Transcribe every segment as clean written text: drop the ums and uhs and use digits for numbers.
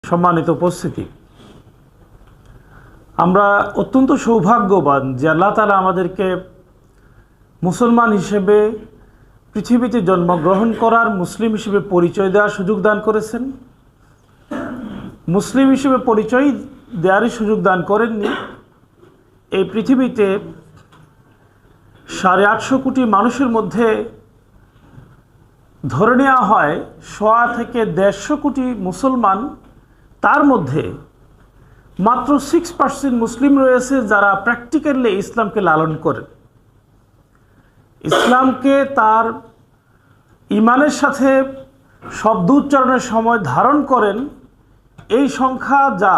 সম্মানিত উপস্থিতি, আমরা অত্যন্ত সৌভাগ্যবান যে আল্লাহ তাআলা আমাদেরকে মুসলমান হিসেবে পৃথিবীতে জন্মগ্রহণ করার, মুসলিম হিসেবে পরিচয় দেওয়ার সুযোগ দান করেছেন। মুসলিম হিসেবে পরিচয় দেওয়ারই সুযোগ দান করেননি। এই পৃথিবীতে 850 কোটি মানুষের মধ্যে ধরে নেওয়া হয় 100 থেকে 150 কোটি মুসলমান, তার মধ্যে মাত্র 6% মুসলিম রয়েছে যারা প্র্যাকটিক্যালি ইসলামকে লালন করেন, ইসলামকে তার ইমানের সাথে শব্দ উচ্চারণের সময় ধারণ করেন। এই সংখ্যা যা,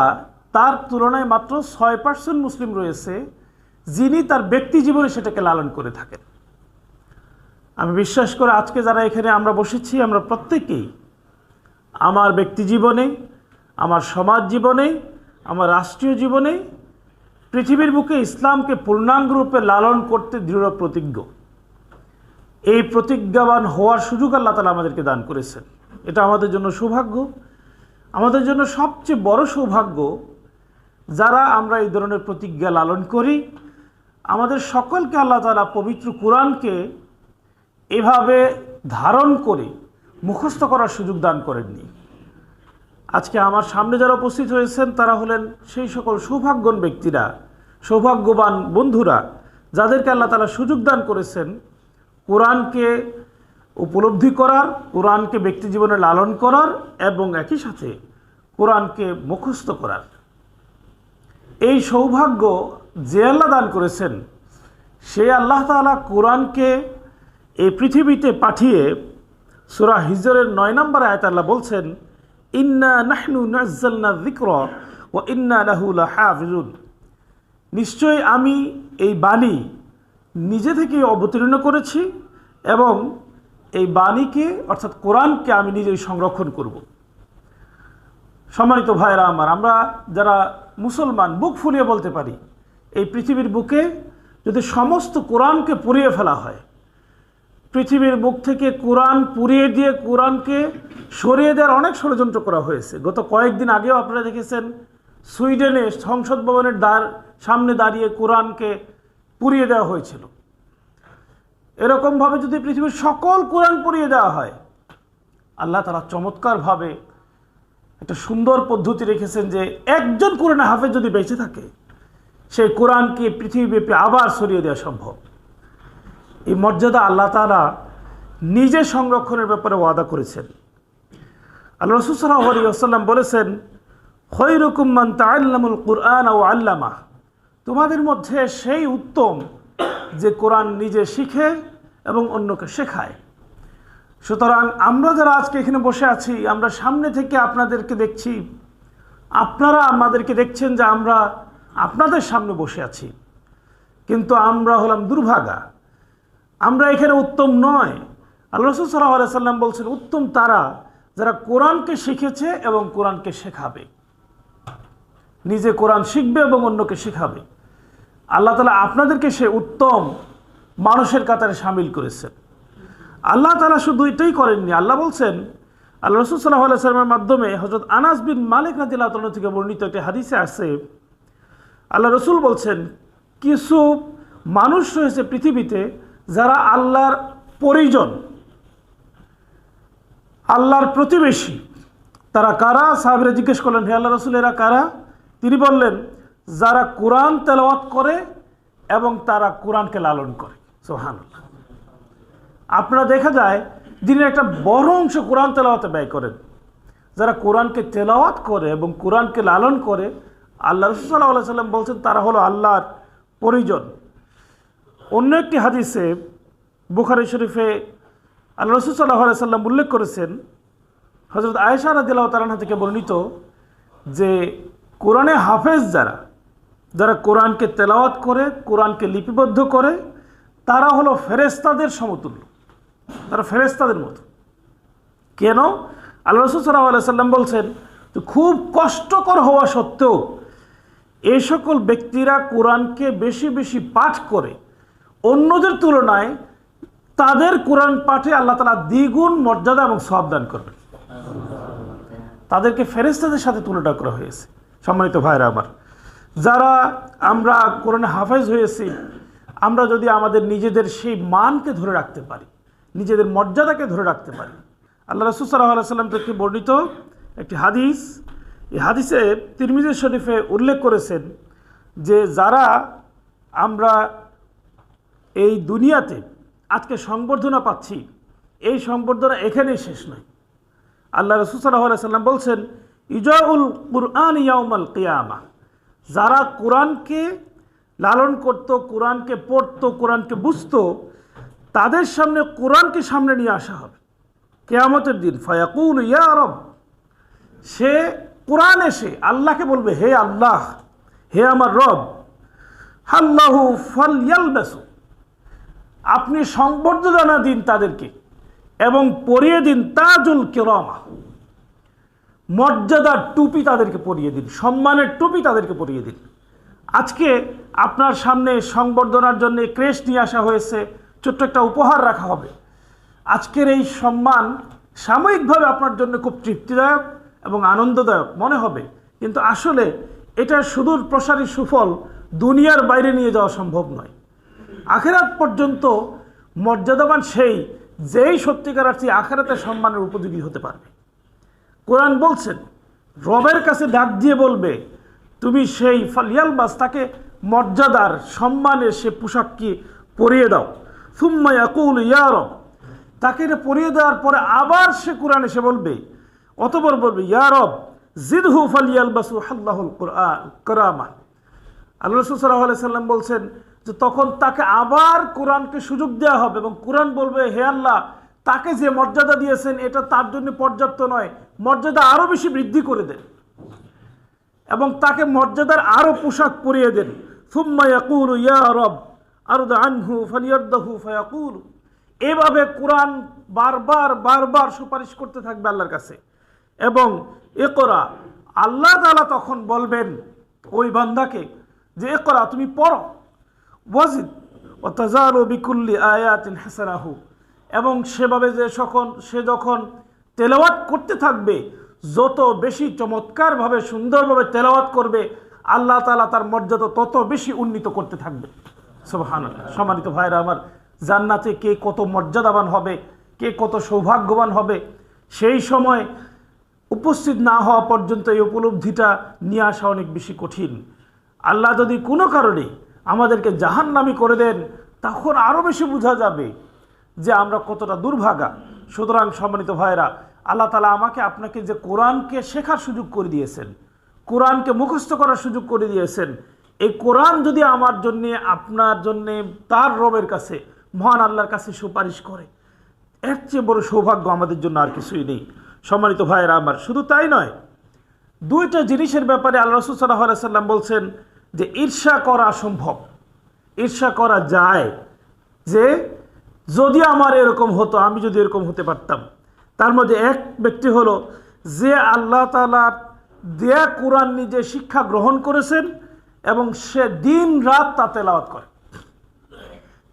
তার তুলনায় মাত্র 6% মুসলিম রয়েছে যিনি তার ব্যক্তি জীবনে সেটাকে লালন করে থাকেন। আমি বিশ্বাস করি আজকে যারা এখানে আমরা বসেছি, আমরা প্রত্যেকেই আমার ব্যক্তি জীবনে, আমার সমাজ জীবনে, আমার রাষ্ট্রীয় জীবনে পৃথিবীর বুকে ইসলামকে পূর্ণাঙ্গ রূপে লালন করতে দৃঢ় প্রতিজ্ঞ। এই প্রতিজ্ঞাবান হওয়ার সুযোগ আল্লাহ তাআলা আমাদেরকে দান করেছেন। এটা আমাদের জন্য সৌভাগ্য, আমাদের জন্য সবচেয়ে বড় সৌভাগ্য যারা আমরা এই ধরনের প্রতিজ্ঞা লালন করি। আমাদের সকলকে আল্লাহ তাআলা পবিত্র কোরআনকে এভাবে ধারণ করে মুখস্থ করার সুযোগ দান করেননি। আজকে আমার সামনে যারা উপস্থিত হয়েছেন তারা হলেন সেই সকল সৌভাগ্যবান ব্যক্তিরা, সৌভাগ্যবান বন্ধুরা যাদেরকে আল্লাহ তাআলা সুযোগ দান করেছেন কোরআনকে উপলব্ধি করার, কোরআনকে ব্যক্তি জীবনে লালন করার এবং একই সাথে কোরআনকে মুখস্থ করার। এই সৌভাগ্য যে আল্লাহ দান করেছেন সেই আল্লাহ তাআলা কোরআনকে এই পৃথিবীতে পাঠিয়ে সূরা হিজরের 9 নম্বর আয়াতে আল্লাহ বলছেন, ইন্না নাহনু নাযালনা যিকরা ওয়া ইন্না লাহু লাহাফিজুন। নিশ্চয়ই আমি এই বাণী নিজে থেকে অবতীর্ণ করেছি এবং এই বাণীকে অর্থাৎ কোরআনকে আমি নিজেই সংরক্ষণ করব। সম্মানিত ভাইরা আমার, আমরা যারা মুসলমান বুক ফুলিয়ে বলতে পারি এই পৃথিবীর বুকে যদি সমস্ত কোরআনকে পুড়িয়ে ফেলা হয়, পৃথিবীর বুক থেকে কোরআন পুড়িয়ে দিয়ে কোরআনকে সরিয়ে দেওয়ার অনেক ষড়যন্ত্র করা হয়েছে। গত কয়েকদিন আগেও আপনারা দেখেছেন সুইডেনে সংসদ ভবনের সামনে দাঁড়িয়ে কোরআনকে পুড়িয়ে দেওয়া হয়েছিল। এরকমভাবে যদি পৃথিবীর সকল কোরআন পুড়িয়ে দেওয়া হয়, আল্লাহ তাআলা চমৎকারভাবে একটা সুন্দর পদ্ধতি রেখেছেন যে একজন কোরআনে হাফেজ যদি বেঁচে থাকে সেই কোরআনকে পৃথিবীব্যাপী আবার ছড়িয়ে দেওয়া সম্ভব। এই মর্যাদা আল্লাহ তাআলা নিজে সংরক্ষণের ব্যাপারে ওয়াদা করেছেন। আল্লাহ রাসূল সাল্লাল্লাহু আলাইহি ওয়াসাল্লাম বলেছেন, খায়রুকুম মান তাআল্লামাল কুরআন ওয়া আল্লামাহ। তোমাদের মধ্যে সেই উত্তম যে কোরআন নিজে শিখে এবং অন্যকে শেখায়। সুতরাং আমরা যারা আজকে এখানে বসে আছি, আমরা সামনে থেকে আপনাদেরকে দেখছি, আপনারা আমাদেরকে দেখছেন যে আমরা আপনাদের সামনে বসে আছি, কিন্তু আমরা হলাম দুর্ভাগা, আমরা এখানে উত্তম নয়। আল্লাহ রাসূল সাল্লাল্লাহু আলাইহি ওয়াসাল্লাম বলছেন, উত্তম তারা যারা কোরআনকে শিখেছে এবং কোরআনকে শেখাবে, নিজে কোরআন শিখবে এবং অন্যকে শেখাবে। আল্লাহ তাআলা আপনাদেরকে সে উত্তম মানুষের কাতারে শামিল করেছেন। আল্লাহ তাআলা শুধু এটাই করেননি, আল্লাহ বলছেন, আল্লাহ রাসূল সাল্লাল্লাহু আলাইহি ওয়াসাল্লামের মাধ্যমে হযরত আনাস বিন মালিক রাদিয়াল্লাহু তাআলা থেকে বর্ণিত একটি হাদিসে আছে, আল্লাহ রাসূল বলছেন, কিছু মানুষ রয়েছে পৃথিবীতে যারা আল্লাহর পরিজন, আল্লাহর প্রতিবেশী। তারা কারা? সাহাবীরা জিজ্ঞেস করলেন, হে আল্লাহ রাসূল, এরা কারা? তিনি বললেন, যারা কোরআন তেলাওয়াত করে এবং তারা কোরআনকে লালন করে। সুবহানাল্লাহ। আপনারা দেখা যায় দিনের একটা বড় অংশ কোরআন তেলাওয়াতে ব্যয় করেন। যারা কোরআনকে তেলাওয়াত করে এবং কোরআনকে লালন করে, আল্লাহ রাসূল সাল্লাল্লাহু আলাইহি ওয়াসাল্লাম বলছেন তারা হলো আল্লাহর পরিজন। অন্য একটি হাদিসে বুখারী শরীফে আল্লাহ রাসূল সাল্লাল্লাহু আলাইহি ওয়াসাল্লাম উল্লেখ করেছেন, হযরত আয়েশা রাদিয়াল্লাহু তাআলা আনহা থেকে বর্ণিত, যে কোরআনে হাফেজ যারা কোরআনকে তেলাওয়াত করে, কোরআনকে লিপিবদ্ধ করে, তারা হলো ফেরেশতাদের সমতুল্য, তারা ফেরেশতাদের মতো। কেন? আল্লাহ রাসূল সাল্লাল্লাহু আলাইহি ওয়াসাল্লাম বলছেন, তো খুব কষ্টকর হওয়া সত্ত্বেও এই সকল ব্যক্তিরা কোরআনকে বেশি বেশি পাঠ করে অন্যদের তুলনায় তাদের কোরআন পাঠে আল্লাহ তাআলা দ্বিগুণ মর্যাদা এবং সওয়াব দান করবেন। তাদেরকে ফেরেশতাদের সাথে তুলনা করা হয়েছে। সম্মানিত ভাইরা আমার, যারা আমরা কোরআনে হাফেজ হয়েছি, আমরা যদি আমাদের নিজেদের সেই মানকে ধরে রাখতে পারি, নিজেদের মর্যাদাকে ধরে রাখতে পারি। আল্লাহ রাসূল সাল্লাল্লাহু আলাইহি ওয়াসাল্লাম থেকে বর্ণিত একটি হাদিস, এই হাদিসে তিরমিজি শরীফে উল্লেখ করেছেন যে যারা আমরা এই দুনিয়াতে আজকে সংবর্ধনা পাচ্ছি, এই সংবর্ধনা এখানেই শেষ নয়। আল্লাহ রাসূল সাল্লাল্লাহু আলাইহি ওয়াসাল্লাম বলছেন, ইজাউল কুরআন ইয়াউমাল কিয়ামা, যারা কোরআনকে লালন করত, কোরআনকে পড়ত, কোরআনকে বুঝত, তাদের সামনে কোরআনকে সামনে নিয়ে আসা হবে কিয়ামতের দিন। ফায়াকুল ইয়া রব, সে কোরআন এসে আল্লাহকে বলবে, হে আল্লাহ, হে আমার রব, আল্লাহু ফালইয়ালবাসু, আপনি সংবর্ধনা দিন তাদেরকে এবং পরিয়ে দিন তাজুল কিরামা, মর্যাদার টুপি তাদেরকে পরিয়ে দিন, সম্মানের টুপি তাদেরকে পরিয়ে দিন। আজকে আপনার সামনে সংবর্ধনার জন্য ক্রেস্ট নিয়ে আসা হয়েছে, ছোট্ট একটা উপহার রাখা হবে। আজকের এই সম্মান সাময়িকভাবে আপনার জন্য খুব তৃপ্তিদায়ক এবং আনন্দদায়ক মনে হবে, কিন্তু আসলে এটার সুদূর প্রসারী সুফল দুনিয়ার বাইরে নিয়ে যাওয়া সম্ভব নয়। আখিরাত পর্যন্ত মর্যাদাবান সেই, যেই সত্যিকার অর্থে আখিরাতের সম্মানের উপযোগী হতে পারবে। কোরআন বলছেন, রবের কাছে ডাক দিয়ে বলবে, তুমি সেই ফালিয়ালবাস, তাকে মর্যাদার সম্মানের সে পোশাককে পরিয়ে দাও। সুম্মা ইয়াকুল ইয়া রব, তাকে এটা পরিয়ে দেওয়ার পরে আবার সে কোরআন এসে বলবে, অতঃপর বলবে, ইয়া রব জিদহু ফালিয়ালবাসু আল্লাহুল কুরআন কারামা। আল্লাহ রাসূল সাল্লাল্লাহু আলাইহি সাল্লাম বলছেন যে তখন তাকে আবার কোরআনকে সুযোগ দেওয়া হবে এবং কোরআন বলবে, হে আল্লাহ, তাকে যে মর্যাদা দিয়েছেন এটা তার জন্য পর্যাপ্ত নয়, মর্যাদা আরও বেশি বৃদ্ধি করে দেন এবং তাকে মর্যাদার আরও পোশাক পরিয়ে দেন। সুম্মা ইয়াকুলু ইয়া রব আরদ আনহু ফালিয়ারদাহু ফায়াকুলু। এভাবে কোরআন বারবার বারবার সুপারিশ করতে থাকবে আল্লাহর কাছে। এবং ইকরা, আল্লাহ তাআলা তখন বলবেন ওই বান্দাকে যে ইকরা, তুমি পড়ো, ওয়াজিদ ওয়া তাজালু বিকুল্লি আয়াতিন হাসানাহু, এবং সেভাবে সে যখন তেলাওয়াত করতে থাকবে, যত বেশি চমৎকারভাবে সুন্দরভাবে তেলাওয়াত করবে, আল্লাহ তাআলা তার মর্যাদা তত বেশি উন্নীত করতে থাকবে। সুবহানাল্লাহ। সম্মানিত ভাইরা আমার, জান্নাতে কে কত মর্যাদাবান হবে, কে কত সৌভাগ্যবান হবে, সেই সময় উপস্থিত না হওয়া পর্যন্ত এই উপলব্ধিটা নিয়ে আসা অনেক বেশি কঠিন। আল্লাহ যদি কোনো কারণে আমাদেরকে জাহান্নামী করে দেন, তখন আরও বেশি বোঝা যাবে যে আমরা কতটা দুর্ভাগা। সুতরাং সম্মানিত ভাইরা, আল্লাহ তাআলা আমাকে আপনাকে যে কোরআনকে শেখার সুযোগ করে দিয়েছেন, কোরআনকে মুখস্থ করার সুযোগ করে দিয়েছেন, এই কোরআন যদি আমার জন্যে, আপনার জন্যে, তার রবের কাছে, মহান আল্লাহর কাছে সুপারিশ করে, এর চেয়ে বড় সৌভাগ্য আমাদের জন্য আর কিছুই নেই। সম্মানিত ভাইরা আমার, শুধু তাই নয়, দুইটা জিনিসের ব্যাপারে আল্লাহ রাসূল সাল্লাল্লাহু আলাইহি সাল্লাম বলছেন যে ঈর্ষা করা সম্ভব, ঈর্ষা করা যায়, যে যদি আমার এরকম হতো, আমি যদি এরকম হতে পারতাম। তার মধ্যে এক ব্যক্তি হলো যে আল্লাহ তাআলার দেয়া কোরআন নিজে শিক্ষা গ্রহণ করেছেন এবং সে দিন রাত তা তেলাওয়াত করে,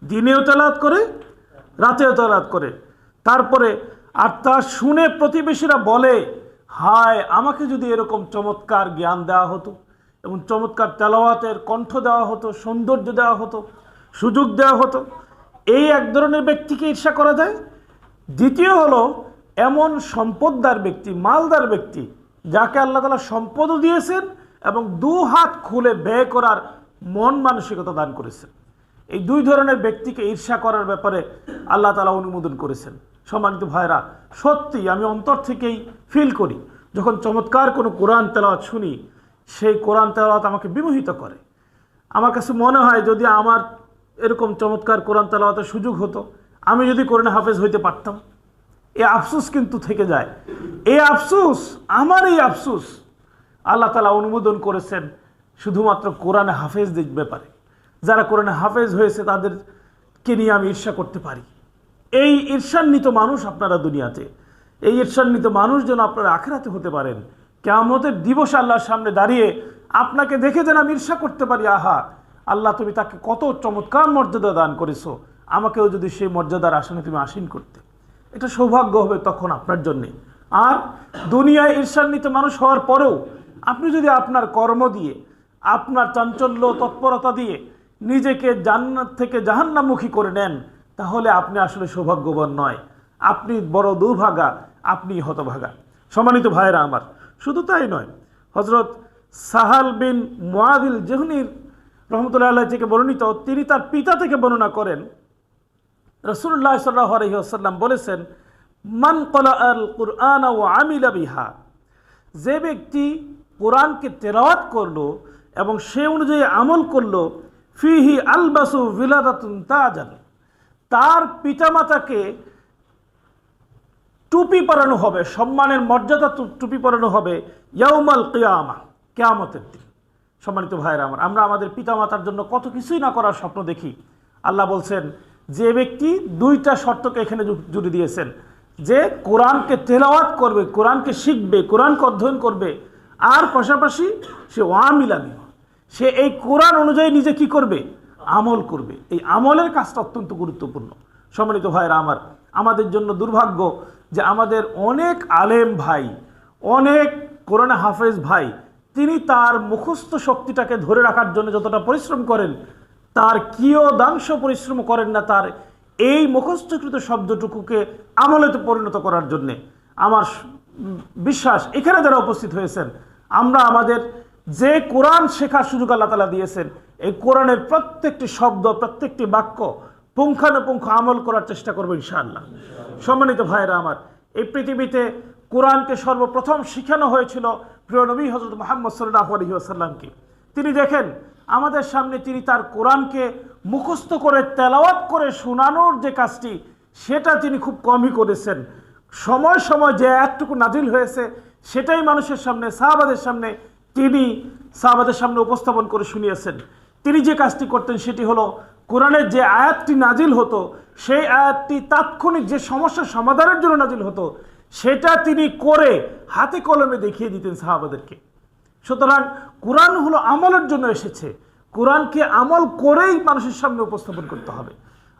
দিনেও তেলাওয়াত করে, রাতেও তেলাওয়াত করে। তারপরে আর তা শুনে প্রতিবেশীরা বলে, হায়, আমাকে যদি এরকম চমৎকার জ্ঞান দেওয়া হতো এবং চমৎকার তেলাওয়াতের কণ্ঠ দেওয়া হতো, সৌন্দর্য দেওয়া হতো, সুযোগ দেওয়া হতো। এই এক ধরনের ব্যক্তিকে ঈর্ষা করা যায়। দ্বিতীয় হলো এমন সম্পদদার ব্যক্তি, মালদার ব্যক্তি, যাকে আল্লাহ তাআলা সম্পদও দিয়েছেন এবং দু হাত খুলে ব্যয় করার মন মানসিকতা দান করেছেন। এই দুই ধরনের ব্যক্তিকে ঈর্ষা করার ব্যাপারে আল্লাহ তাআলা অনুমোদন করেছেন। সম্মানিত ভাইরা, সত্যি আমি অন্তর থেকেই ফিল করি, যখন চমৎকার কোনো কোরআন তেলাওয়াত শুনি, সেই কোরআন তেলাওয়াত আমাকে বিমোহিত করে। আমার কাছে মনে হয় যদি আমার এরকম চমৎকার কোরআন তেলাওয়াতের সুযোগ হতো, আমি যদি কোরআনে হাফেজ হইতে পারতাম। এই আফসোস কিন্তু থেকে যায়। এই আফসোস, আমার এই আফসোস আল্লাহ তাআলা অনুমোদন করেছেন শুধুমাত্র কোরআনে হাফেজদের ব্যাপারে। যারা কোরআনে হাফেজ হয়েছে তাদেরকে নিয়ে আমি ঈর্ষা করতে পারি। এই ঈর্ষান্বিত মানুষ আপনারা দুনিয়াতে, এই ঈর্ষান্বিত মানুষ যেন আপনারা আখিরাতে হতে পারেন। কিয়ামতের দিবসে আল্লাহর সামনে দাঁড়িয়ে আপনাকে দেখে যেন আমি ঈর্ষা করতে পারি, আহা আল্লাহ, তুমি তাকে কত চমৎকার মর্যাদা দান করেছো, আমাকেও যদি সেই মর্যাদার আসনে তুমি আসীন করতে। এটা সৌভাগ্য হবে তখন আপনার জন্যে। আর দুনিয়ায় ঈর্ষান্বিত মানুষ হওয়ার পরেও আপনি যদি আপনার কর্ম দিয়ে, আপনার চাঞ্চল্য তৎপরতা দিয়ে নিজেকে জান্নাত থেকে জাহান্নামমুখী করে নেন, তাহলে আপনি আসলে সৌভাগ্যবান নয়, আপনি বড় দুর্ভাগা, আপনি হতভাগা। সম্মানিত ভাইরা আমার, শুধু তাই নয়, হযরত সাহাল বিন মুআদিল জুহনির রহমতুল্লাহ আলাইহি থেকে বর্ণিত, তিনি তার পিতা থেকে বর্ণনা করেন, রাসূলুল্লাহ সাল্লাল্লাহু আলাইহি ওয়াসাল্লাম বলেছেন, মান ক্বারাআল কুরআন ওয়া আমিলা বিহা, যে ব্যক্তি কোরআনকে তেলাওয়াত করলো এবং সে অনুযায়ী আমল করলো, ফিহি আলবাসু ভিলাদাতুন তাজান, তার পিতামাতাকে টুপি পরানো হবে, সম্মানের মর্যাদা টুপি পরানো হবে, ইয়াউমাল কিয়ামা, কিয়ামতের দিন। সম্মানিত ভাইরা আমার, আমরা আমাদের পিতামাতার জন্য কত কিছুই না করার স্বপ্ন দেখি। আল্লাহ বলছেন, যে ব্যক্তি দুইটা শর্তকে এখানে জুড়ে দিয়েছেন, যে কোরআনকে তেলাওয়াত করবে, কোরআনকে শিখবে, কোরআনকে অধ্যয়ন করবে, আর পাশাপাশি সে ওয়ামিলা বিহি, সে এই কোরআন অনুযায়ী নিজে কি করবে, আমল করবে। এই আমলের কাজটা অত্যন্ত গুরুত্বপূর্ণ। সম্মানিত ভাইরা আমার, আমাদের জন্য দুর্ভাগ্য যে আমাদের অনেক আলেম ভাই, অনেক কোরআনে হাফেজ ভাই, তিনি তার মুখস্থ শক্তিটাকে ধরে রাখার জন্য যতটা পরিশ্রম করেন, তার কিয়দাংশ পরিশ্রম করেন না তার এই মুখস্থকৃত শব্দটুকুকে আমলেতে পরিণত করার জন্যে। আমার বিশ্বাস এখানে যারা উপস্থিত হয়েছেন, আমরা আমাদের যে কোরআন শেখার সুযোগ আল্লাহ তাআলা দিয়েছেন, এই কোরআনের প্রত্যেকটি শব্দ, প্রত্যেকটি বাক্য পুঙ্খানুপুঙ্খ আমল করার চেষ্টা করবো ইনশাআল্লাহ। সম্মানিত ভাইরা আমার, এই পৃথিবীতে কোরআনকে সর্বপ্রথম শিখানো হয়েছিল প্রিয় নবী হযরত মুহাম্মদ সাল্লাল্লাহু আলাইহি ওয়াসাল্লামকে। তিনি দেখেন আমাদের সামনে তিনি তার কোরআনকে মুখস্থ করে তেলাওয়াত করে শোনানোর যে কাজটি, সেটা তিনি খুব কমই করেছেন। সময় সময় যে আয়াতটুকু নাজিল হয়েছে সেটাই মানুষের সামনে, সাহাবাদের সামনে তিনি সাহাবাদের সামনে উপস্থাপন করে শুনিয়েছেন। তিনি যে কাজটি করতেন সেটি হলো, কোরআনের যে আয়াতটি নাজিল হতো, সেই আয়াতটি তাৎক্ষণিক যে সমস্যার সমাধানের জন্য নাজিল হতো, সেটা তিনি করে হাতে কলমে দেখিয়ে দিতেন সাহাবাদেরকে। সুতরাং কোরআন হলো আমলের জন্য এসেছে, কোরআনকে আমল করেই মানুষের সামনে উপস্থাপন করতে হবে।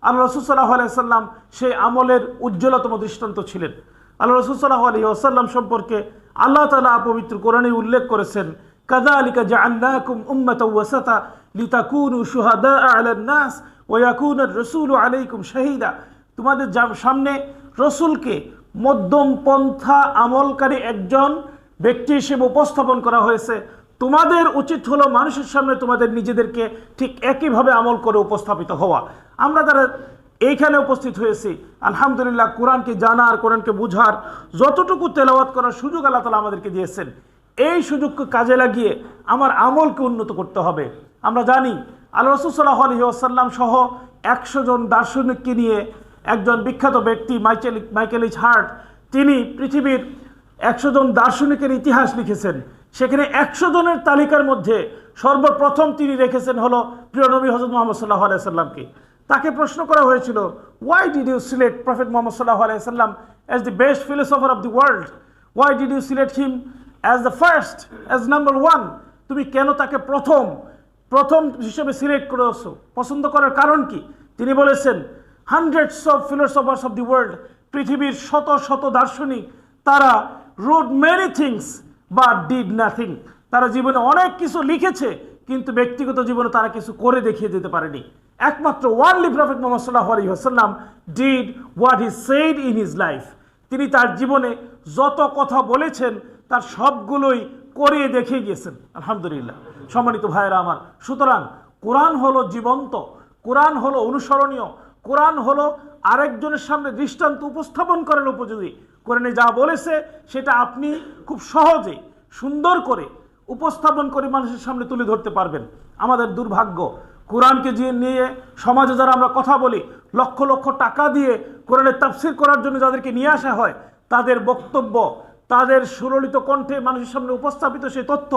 আল্লাহ রাসূল সাল্লাল্লাহু আলাইহি ওয়াসাল্লাম সেই আমলের উজ্জ্বলতম দৃষ্টান্ত ছিলেন। আল্লাহ রাসূল সাল্লাল্লাহু আলাইহি ওয়াসাল্লাম সম্পর্কে আল্লাহ তাআলা পবিত্র কোরআনে উল্লেখ করেছেন, কাযালিকা জাআলনাকুম উম্মাতাও ওয়াসাতা লিতাকুনু শুহাদা আলান নাস ওয়া ইয়াকুনার রাসূলু আলাইকুম শাহীদা, তোমাদের সামনে রসুলকে মধ্যম পন্থা আমলকারী একজন ব্যক্তি হিসেবে উপস্থাপন করা হয়েছে। তোমাদের উচিত হলো মানুষের সামনে তোমাদের নিজেদেরকে ঠিক একইভাবে আমল করে উপস্থাপিত হওয়া। আমরা যারা এইখানে উপস্থিত হয়েছি, আলহামদুলিল্লাহ, কোরআনকে জানার, কোরআনকে বুঝার, যতটুকু তেলাওয়াত করার সুযোগ আল্লাহ তাআলা আমাদেরকে দিয়েছেন, এই সুযোগকে কাজে লাগিয়ে আমার আমলকে উন্নত করতে হবে। আমরা জানি আল্লাহ রাসূল সাল্লাল্লাহু আলাইহি ওয়াসাল্লাম সহ 100 জন দার্শনিককে নিয়ে একজন বিখ্যাত ব্যক্তি মাইকেল এইচ হার্ট, তিনি পৃথিবীর 100 জন দার্শনিকের ইতিহাস লিখেছেন। সেখানে 100 জনের তালিকার মধ্যে সর্বপ্রথম তিনি রেখেছেন হলো প্রিয় নবী হযরত মুহাম্মদ সাল্লাল্লাহু আলাইহি ওয়াসাল্লামকে। তাকে প্রশ্ন করা হয়েছিল, why did you select Prophet Muhammad সাল্লাল্লাহু আলাইহি ওয়াসাল্লাম as the best philosopher of the world, why did you select him as the first, as number 1, তুমি কেন তাকে প্রথম হিসেবে সিলেক্ট করেছো, পছন্দ করার কারণ কি? তিনি বলেছেন, hundreds of philosophers of the world, পৃথিবীর শত শত দার্শনিক, তারা road many things but did nothing, তারা জীবনে অনেক কিছু লিখেছে কিন্তু ব্যক্তিগত জীবনে তারা কিছু করে দেখিয়ে দিতে পারেনি। একমাত্র ওয়ানলি প্রফেট মুহাম্মদ সাল্লাল্লাহু আলাইহি ওয়াসাল্লাম did what he said in his life, তিনি তার জীবনে যত কথা বলেছেন তার সবগুলোই করিয়ে দেখিয়ে গিয়েছেন। আলহামদুলিল্লাহ। সম্মানিত ভাইয়েরা আমার, সুতরাং কোরআন হলো জীবন্ত, কোরআন হলো অনুসরণীয়, কোরআন হলো আরেকজনের সামনে দৃষ্টান্ত উপস্থাপন করার উপযোগী। কোরআনে যা বলেছে সেটা আপনি খুব সহজে সুন্দর করে উপস্থাপন করে মানুষের সামনে তুলে ধরতে পারবেন। আমাদের দুর্ভাগ্য, কোরআনকে নিয়ে সমাজে যারা আমরা কথা বলি, লক্ষ লক্ষ টাকা দিয়ে কোরআনের তাফসীর করার জন্য যাদেরকে নিয়ে আসা হয়, তাদের বক্তব্য, তাদের সুললিত কণ্ঠে মানুষের সামনে উপস্থাপিত সেই তথ্য,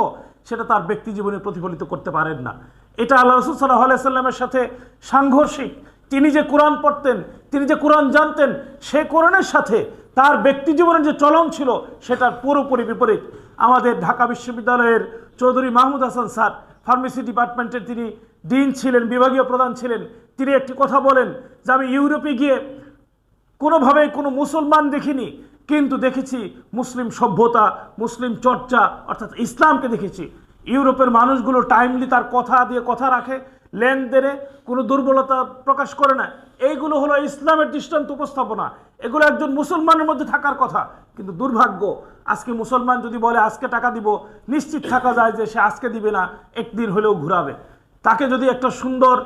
সেটা তার ব্যক্তি জীবনে প্রতিফলিত করতে পারেন না। এটা আল্লাহ রাসূল সাল্লাল্লাহু আলাইহি ওয়াসাল্লামের সাথে সাংঘর্ষিক। তিনি যে কোরআন পড়তেন, তিনি যে কোরআন জানতেন, সেই কোরআনের সাথে তার ব্যক্তি জীবনের যে চলন ছিল সেটার পুরোপুরি বিপরীত। আমাদের ঢাকা বিশ্ববিদ্যালয়ের চৌধুরী মাহমুদ হাসান স্যার, ফার্মেসি ডিপার্টমেন্টের তিনি ডিন ছিলেন, বিভাগীয় প্রধান ছিলেন। তিনি একটি কথা বলেন যে, আমি ইউরোপে গিয়ে কোনোভাবেই কোনো মুসলমান দেখিনি কিন্তু দেখেছি মুসলিম সভ্যতা, মুসলিম চর্চা অর্থাৎ ইসলামকে দেখেছি ইউরোপের মানুষগুলো টাইমলি তার কথা দিয়ে কথা রাখে, লেনদেনে কোনো দুর্বলতা প্রকাশ করে না। এইগুলো হলো ইসলামের দৃষ্টান্ত উপস্থাপনা, এগুলো একজন মুসলমানের মধ্যে থাকার কথা। কিন্তু দুর্ভাগ্য, আজকে মুসলমান যদি বলে আজকে টাকা দিব, নিশ্চিত থাকা যায় যে সে আজকে দিবে না, একদিন হলেও ঘুরাবে। তাকে যদি একটা সুন্দর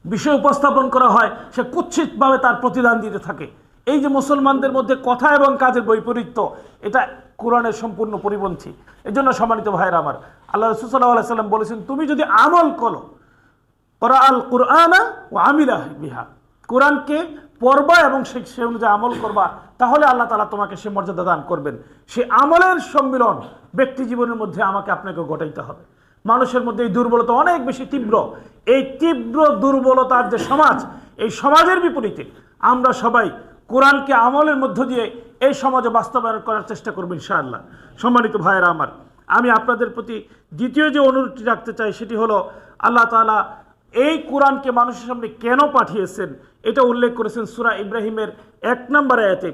বিষয় উপস্থাপন করা হয়, সে কুৎসিতভাবে তার প্রতিদান দিতে থাকে। এই যে মুসলমানদের মধ্যে কথা এবং কাজের বৈপরীত্য, এটা কোরআনের সম্পূর্ণ পরিপন্থী। এই জন্য সম্মানিত ভাইরা আমার, আল্লাহ রাসূল সাল্লাল্লাহু আলাইহি সাল্লাম বলেছেন, তুমি যদি আমল করো, ক্বরাআল কুরআনা ওয়া আমিলা বিহা, কোরআনকে পড়বা এবং সে অনুযায়ী আমল করবা, তাহলে আল্লাহ তাআলা তোমাকে সে মর্যাদা দান করবেন। সে আমলের সম্মিলন ব্যক্তি জীবনের মধ্যে আমাকে আপনাকে ঘটাইতে হবে। মানুষের মধ্যে এই দুর্বলতা অনেক বেশি তীব্র। এই তীব্র দুর্বলতার যে সমাজ, এই সমাজের বিপরীতে আমরা সবাই কোরআনকে আমলের মধ্য দিয়ে এই সমাজে বাস্তবায়ন করার চেষ্টা করব ইনশাআল্লাহ। সম্মানিত ভাইয়েরা আমার, আমি আপনাদের প্রতি দ্বিতীয় যে অনুরোধটি রাখতে চাই সেটি হলো, আল্লাহ তাআলা এই কোরআনকে মানুষের সামনে কেন পাঠিয়েছেন এটা উল্লেখ করেছেন সূরা ইব্রাহিমের 1 নম্বর আয়াতে,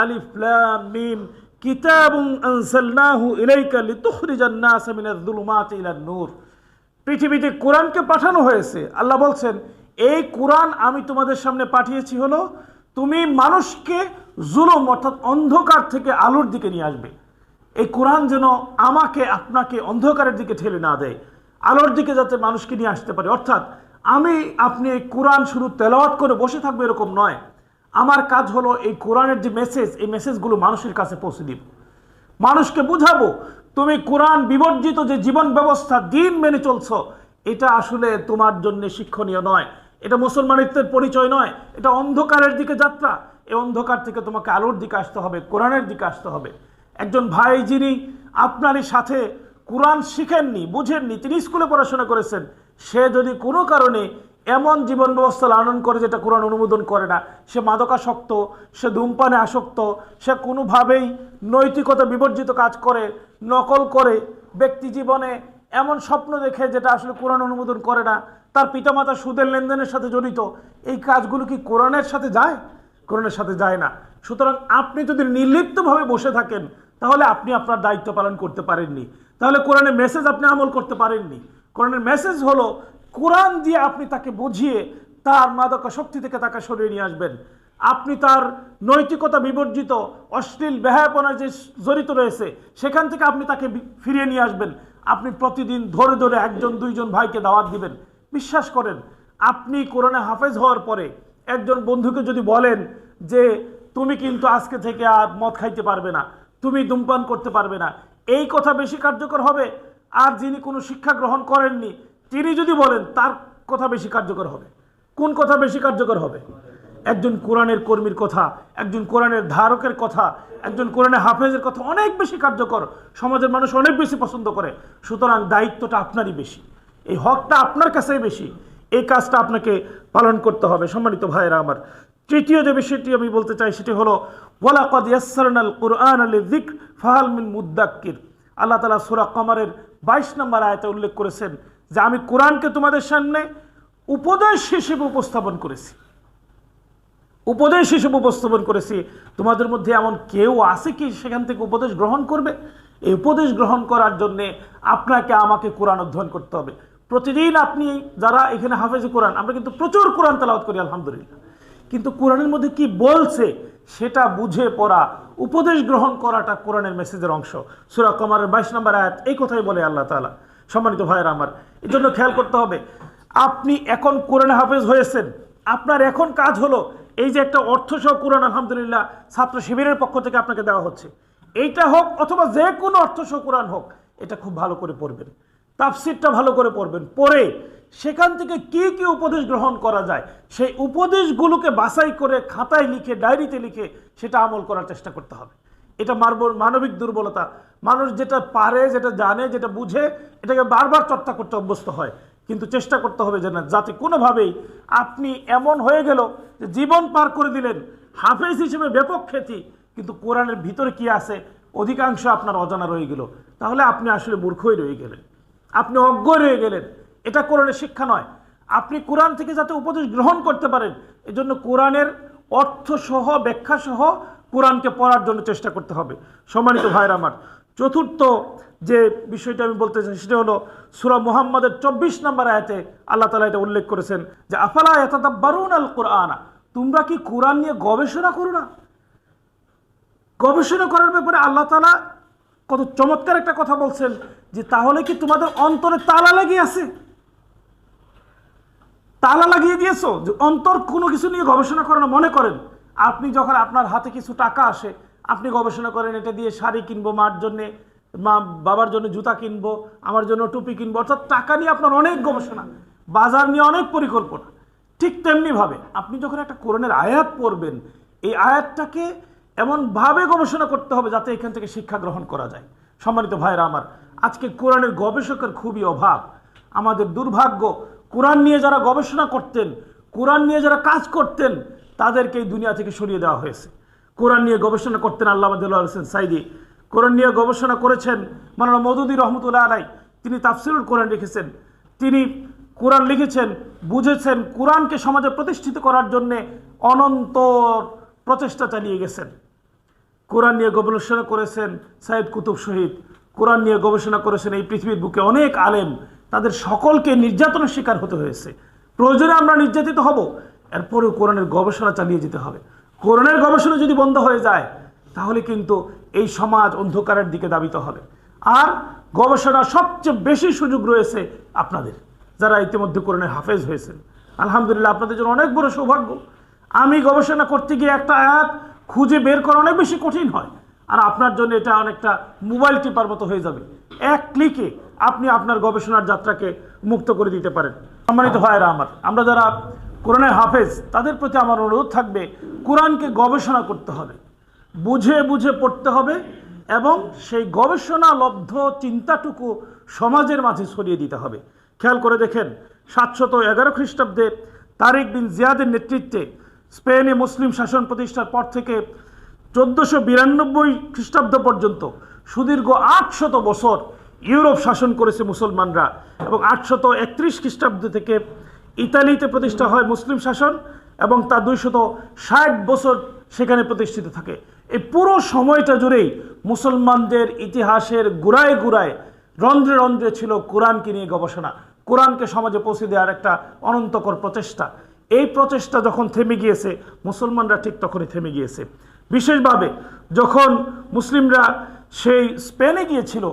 আলিফ লাম মিম কিতাবুন আনজালনাহু ইলাইকা লিতুখরিজান নাস মিনাজ যুলুমাতি ইলান নূর। পৃথিবীতে কোরআনকে পাঠানো হয়েছে, আল্লাহ বলছেন এই কোরআন আমি তোমাদের সামনে পাঠিয়েছি হলো তুমি মানুষকে জুলুম অর্থাৎ অন্ধকার থেকে আলোর দিকে নিয়ে আসবে। এই কোরআন যেন আমাকে আপনাকে অন্ধকারের দিকে ঠেলে না দেয়, আলোর দিকে যাতে মানুষকে নিয়ে আসতে পারে। অর্থাৎ আমি আপনি এই কোরআন শুধু তেলাওয়াত করে বসে থাকবো এরকম নয়, আমার কাজ হলো এই কোরআনের যে মেসেজ, এই মেসেজগুলো মানুষের কাছে পৌঁছে দিব, মানুষকে বুঝাবো তুমি কোরআন বিবর্জিত যে জীবন ব্যবস্থা দিন মেনে চলছো, এটা আসলে তোমার জন্য শিক্ষণীয় নয়, এটা মুসলমানিত্বের পরিচয় নয়, এটা অন্ধকারের দিকে যাত্রা। এই অন্ধকার থেকে তোমাকে আলোর দিকে আসতে হবে, কোরআনের দিকে আসতে হবে। একজন ভাই যিনি আপনারই সাথে কোরআন শিখেননি, বুঝেননি, তিনি স্কুলে পড়াশোনা করেছেন, সে যদি কোনো কারণে এমন জীবন ব্যবস্থা লালন করে যেটা কোরআন অনুমোদন করে না, সে মাদকাসক্ত, সে ধূমপানে আসক্ত, সে কোনোভাবেই নৈতিকতা বিবর্জিত কাজ করে, নকল করে, ব্যক্তি জীবনে এমন স্বপ্ন দেখে যেটা আসলে কোরআন অনুমোদন করে না, তার পিতামাতা সুদের লেনদেনের সাথে জড়িত, এই কাজগুলো কি কোরআনের সাথে যায়? কোরআনের সাথে যায় না। সুতরাং আপনি যদি নির্লিপ্তভাবে বসে থাকেন তাহলে আপনি আপনার দায়িত্ব পালন করতে পারেননি, তাহলে কোরআনের মেসেজ আপনি আমল করতে পারেননি। কোরআনের মেসেজ হলো কোরআন দিয়ে আপনি তাকে বুঝিয়ে তার মাদকাসক্তি থেকে তাকে সরিয়ে নিয়ে আসবেন। আপনি তার নৈতিকতা বিবর্জিত অশ্লীল বেহায়াপনায় যে জড়িত রয়েছে সেখান থেকে আপনি তাকে ফিরিয়ে নিয়ে আসবেন। আপনি প্রতিদিন ধরে ধরে একজন দুইজন ভাইকে দাওয়াত দিবেন। বিশ্বাস করেন, আপনি কোরআনে হাফেজ হওয়ার পরে একজন বন্ধুকে যদি বলেন যে তুমি কিন্তু আজকে থেকে আর মদ খাইতে পারবে না, তুমি ধূমপান করতে পারবে না, এই কথা বেশি কার্যকর হবে। আর যিনি কোনো শিক্ষা গ্রহণ করেননি তিনি যদি বলেন তার কথা বেশি কার্যকর হবে। কোন কথা বেশি কার্যকর হবে? একজন কোরআনের কর্মীর কথা, একজন কোরআনের ধারকের কথা, একজন কোরআনের হাফেজের কথা অনেক বেশি কার্যকর, সমাজের মানুষ অনেক বেশি পছন্দ করে। সুতরাং দায়িত্বটা আপনারই বেশি, এই হকটা আপনার কাছেই বেশি, এই কাজটা আপনাকে পালন করতে হবে। সম্মানিত ভাইয়েরা আমার, তৃতীয় যে বিষয়টি আমি বলতে চাই সেটি হলো ওয়ালাকাদ ইয়াসসারনাল কুরআনা লিযিকর ফাহাল মিন মুদ্দাক্কির। আল্লাহ তাআলা সূরা কমরের 22 নম্বর আয়াতে উল্লেখ করেছেন যে আমি কোরআনকে তোমাদের সামনে উপদেশ হিসেবে উপস্থাপন করেছি, উপদেশ হিসেবে উপস্থাপন করেছি। তোমাদের মধ্যে এমন কেউ আছে কি সেখান থেকে উপদেশ গ্রহণ করবে? এই উপদেশ গ্রহণ করার জন্যে আপনাকে আমাকে কোরআন অধ্যয়ন করতে হবে। প্রতিদিন আপনি যারা এখানে হাফেজ কোরআন, আমরা কিন্তু প্রচুর কোরআন তেলাওয়াত করি আলহামদুলিল্লাহ, কিন্তু কোরআনের মধ্যে কি বলছে সেটা বুঝে পড়া, উপদেশ গ্রহণ করাটা কোরআনের মেসেজের অংশ। সূরা কমরের 22 নম্বর আয়াত এই কথাই বলে আল্লাহ তাআলা। সম্মানিত ভাইয়েরা আমার, এই জন্য খেয়াল করতে হবে, আপনি এখন কোরআনে হাফেজ হয়েছেন, আপনার এখন কাজ হলো এই যে একটা অর্থসহ কোরআন আলহামদুলিল্লাহ ছাত্র শিবিরের পক্ষ থেকে আপনাকে দেওয়া হচ্ছে, এইটা হোক অথবা যে কোনো অর্থসহ কোরআন হোক, এটা খুব ভালো করে পড়বেন, তাফসিরটা ভালো করে পড়বেন, পড়ে সেখান থেকে কি কি উপদেশ গ্রহণ করা যায় সেই উপদেশগুলোকে বাছাই করে খাতায় লিখে, ডায়েরিতে লিখে সেটা আমল করার চেষ্টা করতে হবে। এটা মানবিক দুর্বলতা। মানুষ যেটা পারে, যেটা জানে, যেটা বুঝে, এটাকে বারবার চর্চা করতে অভ্যস্ত হয়, কিন্তু চেষ্টা করতে হবে যে না, যাতে কোনোভাবেই আপনি এমন হয়ে গেল যে জীবন পার করে দিলেন, হাফেজ হিসেবে ব্যাপক খ্যাতি, কিন্তু কোরআনের ভিতরে কি আছে অধিকাংশ আপনার অজানা রয়ে গেল, তাহলে আপনি আসলে মূর্খই রয়ে গেলেন, আপনি অজ্ঞ রয়ে গেলেন। এটা কোরআনের শিক্ষা নয়। আপনি কোরআন থেকে যাতে উপদেশ গ্রহণ করতে পারেন, এজন্য কোরআনের অর্থসহ ব্যাখ্যাসহ কোরআনকে পড়ার জন্য চেষ্টা করতে হবে। সম্মানিত ভাইরা আমার, চতুর্থ যে বিষয়টা আমি বলতে চাই সেটা হলো সূরা মুহাম্মাদের 24 নম্বর আয়াতে আল্লাহ তাআলা এটা উল্লেখ করেছেন যে আফালা ইয়াতাদাব্বারুনাল কুরআনা, তোমরা কি কোরআন নিয়ে গবেষণা করো না? গবেষণা করার ব্যাপারে আল্লাহ তাআলা কত চমৎকার একটা কথা বলছেন যে তাহলে কি তোমাদের অন্তরে তালা লাগিয়ে আছে? তালা লাগিয়ে দিয়েছো যে অন্তর কোনো কিছু নিয়ে গবেষণা করে না? মনে করেন আপনি যখন আপনার হাতে কিছু টাকা আসে, আপনি গবেষণা করেন এটা দিয়ে শাড়ি কিনবো, মার জন্যে, মা বাবার জন্য জুতা কিনবো, আমার জন্য টুপি কিনবো, অর্থাৎ টাকা নিয়ে আপনার অনেক গবেষণা, বাজার নিয়ে অনেক পরিকল্পনা। ঠিক তেমনিভাবে আপনি যখন একটা কোরআনের আয়াত পড়বেন, এই আয়াতটাকে এমনভাবে গবেষণা করতে হবে যাতে এখান থেকে শিক্ষা গ্রহণ করা যায়। সম্মানিত ভাইরা আমার, আজকে কোরআনের গবেষকের খুবই অভাব। আমাদের দুর্ভাগ্য, কোরআন নিয়ে যারা গবেষণা করতেন, কোরআন নিয়ে যারা কাজ করতেন, তাদেরকে এই দুনিয়া থেকে সরিয়ে দেওয়া হয়েছে। কোরআন নিয়ে গবেষণা করতেন আল্লামা দেলোয়ার হোসেন সাইদি, কোরআন নিয়ে গবেষণা করেছেন মাওলানা মওদুদী রহমতুল্লাহ আলাইহি, তিনি তাফসীরুল কোরআন লিখেছেন, তিনি কোরআন লিখেছেন, বুঝেছেন, কোরআনকে সমাজে প্রতিষ্ঠিত করার জন্যে অনন্তর প্রচেষ্টা চালিয়ে গেছেন। কোরআন নিয়ে গবেষণা করেছেন সাইয়েদ কুতুব শহীদ, কোরআন নিয়ে গবেষণা করেছেন এই পৃথিবীর বুকে অনেক আলেম, তাদের সকলকে নির্যাতনের শিকার হতে হয়েছে। প্রয়োজনে আমরা নির্যাতিত হব, এরপরেও কোরআনের গবেষণা চালিয়ে যেতে হবে। কোরআনের গবেষণা যদি বন্ধ হয়ে যায় তাহলে কিন্তু এই সমাজ অন্ধকারের দিকে ধাবিত হবে। আর গবেষণা সবচেয়ে বেশি সুযোগ রয়েছে আপনাদের, যারা ইতিমধ্যে কোরআনের হাফেজ হয়েছেন। আলহামদুলিল্লাহ, আপনাদের জন্য অনেক বড় সৌভাগ্য। আমি গবেষণা করতে গিয়ে একটা আয়াত খুঁজে বের করা অনেক বেশি কঠিন হয়, আর আপনার জন্য এটা অনেকটা মোবাইল টিপার মতো হয়ে যাবে। এক ক্লিকে আপনি আপনার গবেষণার যাত্রাকে মুক্ত করে দিতে পারেন। সম্মানিত ভাইয়েরা আমার, আমরা যারা কোরআনের হাফেজ তাদের প্রতি আমার অনুরোধ থাকবে, কোরআনকে গবেষণা করতে হবে, বুঝে বুঝে পড়তে হবে, এবং সেই গবেষণা লব্ধ চিন্তাটুকু সমাজের মাঝে ছড়িয়ে দিতে হবে। খেয়াল করে দেখেন, 711 খ্রিস্টাব্দে তারিক বিন জিয়াদের নেতৃত্বে স্পেনে মুসলিম শাসন প্রতিষ্ঠার পর থেকে 1492 খ্রিস্টাব্দ পর্যন্ত সুদীর্ঘ 800 বছর ইউরোপ শাসন করেছে মুসলমানরা, এবং 831 খ্রিস্টাব্দ থেকে ইতালিতে প্রতিষ্ঠা হয় মুসলিম শাসন, এবং তা 260 বছর সেখানে প্রতিষ্ঠিত থাকে। এই পুরো সময়টা জুড়েই মুসলমানদের ইতিহাসের গুড়ায় গুড়ায়, রন্ধ্রে রন্ধ্রে ছিল কোরআনকে নিয়ে গবেষণা, কোরআনকে সমাজে পৌঁছে দেওয়ার একটা অনন্তকর প্রচেষ্টা। এই প্রচেষ্টা যখন থেমে গিয়েছে, মুসলমানরা ঠিক তখনই থেমে গিয়েছে। বিশেষভাবে যখন মুসলিমরা সেই স্পেনে গিয়েছিল,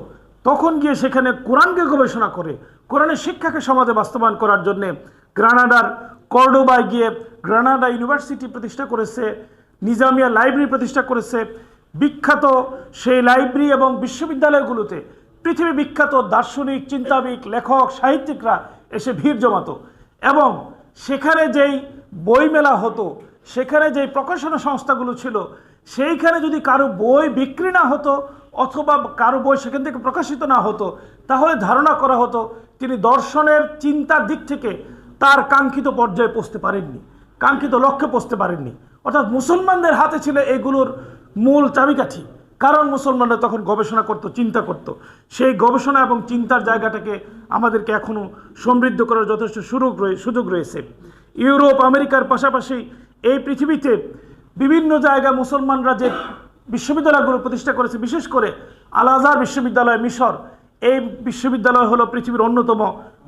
তখন গিয়ে সেখানে কোরআনকে গবেষণা করে কোরআনের শিক্ষাকে সমাজে বাস্তবায়ন করার জন্যে গ্রানাডার কর্ডোবায় গিয়ে গ্রানাডা ইউনিভার্সিটি প্রতিষ্ঠা করেছে, নিজামিয়া লাইব্রেরি প্রতিষ্ঠা করেছে। বিখ্যাত সেই লাইব্রেরি এবং বিশ্ববিদ্যালয়গুলোতে পৃথিবী বিখ্যাত দার্শনিক, চিন্তাবিদ, লেখক, সাহিত্যিকরা এসে ভিড় জমাতো, এবং সেখানে যেই বইমেলা হতো, সেখানে যেই প্রকাশনা সংস্থাগুলো ছিল, সেইখানে যদি কারো বই বিক্রি না হতো অথবা কারো বই সেখান থেকে প্রকাশিত না হতো, তাহলে ধারণা করা হতো তিনি দর্শনের চিন্তার দিক থেকে তার কাঙ্ক্ষিত পর্যায়ে পৌঁছতে পারেননি, কাঙ্ক্ষিত লক্ষ্যে পৌঁছতে পারেননি। অর্থাৎ মুসলমানদের হাতে ছিল এগুলোর মূল চাবিকাঠি, কারণ মুসলমানরা তখন গবেষণা করত, চিন্তা করত। সেই গবেষণা এবং চিন্তার জায়গাটাকে আমাদেরকে এখনও সমৃদ্ধ করার যথেষ্ট সুযোগ রয়েছে। ইউরোপ, আমেরিকার পাশাপাশি এই পৃথিবীতে বিভিন্ন জায়গায় মুসলমানরা যে বিশ্ববিদ্যালয়গুলো প্রতিষ্ঠা করেছে, বিশেষ করে আল আজহার বিশ্ববিদ্যালয় মিশর, এই বিশ্ববিদ্যালয় হলো পৃথিবীর অন্যতম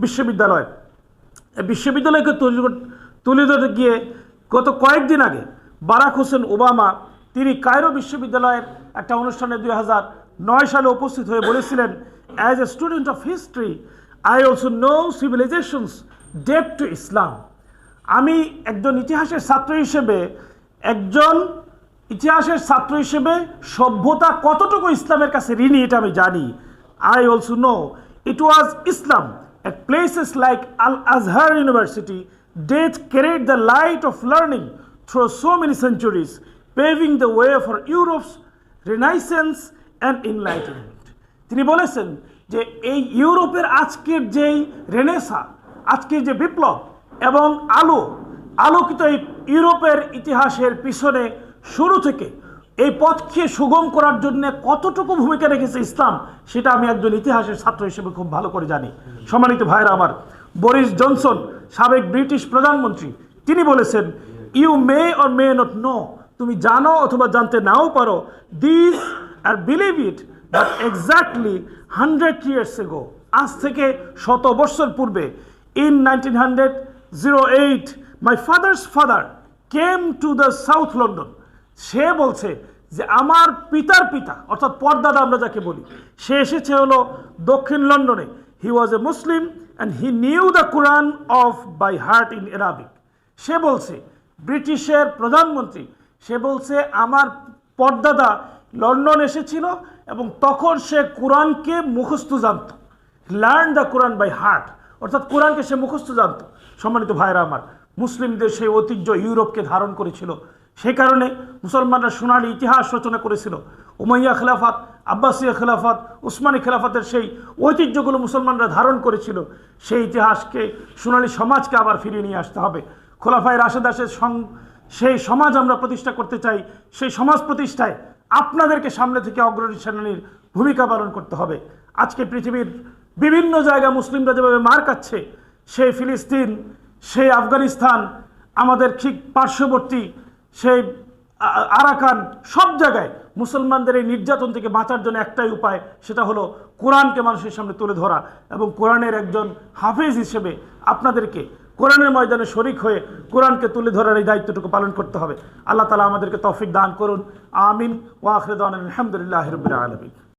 বিশ্ববিদ্যালয়। এই বিশ্ববিদ্যালয়কে তুলে ধরতে গিয়ে গত কয়েকদিন আগে বারাক হোসেন ওবামা, তিনি কায়রো বিশ্ববিদ্যালয়ের একটা অনুষ্ঠানে 2009 সালে উপস্থিত হয়ে বলেছিলেন, as a student of history I also know civilisation's debt to Islam. আমি একজন ইতিহাসের ছাত্র হিসেবে সভ্যতা কতটুকু ইসলামের কাছে ঋণী এটা আমি জানি। I also know it was Islam at places like Al Azhar University that carried the light of learning through so many centuries, paving the way for Europe's Renaissance and Enlightenment. তিনি বলেছেন যে এই ইউরোপের আজকের যেই রেনেসা, আজকের যে বিপ্লব এবং আলোকিত এই ইউরোপের ইতিহাসের পিছনে শুরু থেকে এই পথকে সুগম করার জন্য কতটুকু ভূমিকা রেখেছে ইসলাম, সেটা আমি একজন ইতিহাসের ছাত্র হিসেবে খুব ভালো করে জানি। সম্মানিত ভাইরা আমার, বরিস জনসন, সাবেক ব্রিটিশ প্রধানমন্ত্রী, তিনি বলেছেন, you may or may not know তুমি জানো অথবা জানতে নাও পারো, this are believe it but exactly 100 years ago, আজ থেকে 100 বছর পূর্বে, in 1908 my father's father came to the South London. সে বলছে যে আমার পিতার পিতা অর্থাৎ পরদাদা আমরা যাকে বলি, সে এসেছে হলো দক্ষিণ লন্ডনে। He was a Muslim and he knew the Quran of by heart in Arabic. সে বলছে ব্রিটিশের প্রধানমন্ত্রী, সে বলছে আমার পরদাদা লন্ডন এসেছিল এবং তখন সে কোরআনকে মুখস্থ জানত, learn the Quran by heart, অর্থাৎ কোরআনকে সে মুখস্থ জানত। সম্মানিত ভাইরা আমার, মুসলিমদের সেই ঐতিহ্য ইউরোপকে ধারণ করেছিল, সেই কারণে মুসলমানরা সোনালী ইতিহাস রচনা করেছিল। উমাইয়া খেলাফত, আব্বাসিয়া খেলাফত, উসমানী খেলাফতের সেই ঐতিহ্যগুলো মুসলমানরা ধারণ করেছিল। সেই ইতিহাসকে, সোনালী সমাজকে আবার ফিরিয়ে নিয়ে আসতে হবে। খোলাফায়ে রাশেদাসের সেই সমাজ আমরা প্রতিষ্ঠা করতে চাই। সেই সমাজ প্রতিষ্ঠায় আপনাদেরকে সামনে থেকে অগ্রণী সেনানীর ভূমিকা পালন করতে হবে। আজকে পৃথিবীর বিভিন্ন জায়গায় মুসলিমরা যেভাবে মার খাচ্ছে, সেই ফিলিস্তিন, সেই আফগানিস্তান, আমাদের ঠিক পার্শ্ববর্তী সেই আরাকান, সব জায়গায় মুসলমানদের এই নির্যাতন থেকে বাঁচার জন্য একটাই উপায়, সেটা হলো কোরআনকে মানুষের সামনে তুলে ধরা এবং কোরআনের একজন হাফেজ হিসেবে আপনাদেরকে কোরআনের ময়দানে শরিক হয়ে কোরআনকে তুলে ধরার এই দায়িত্বটুকু পালন করতে হবে। আল্লাহ তাআলা আমাদেরকে তৌফিক দান করুন। আমিন। ওয়া আখিরু দাওয়ানা আলহামদুলিল্লাহি রাব্বিল আলামিন।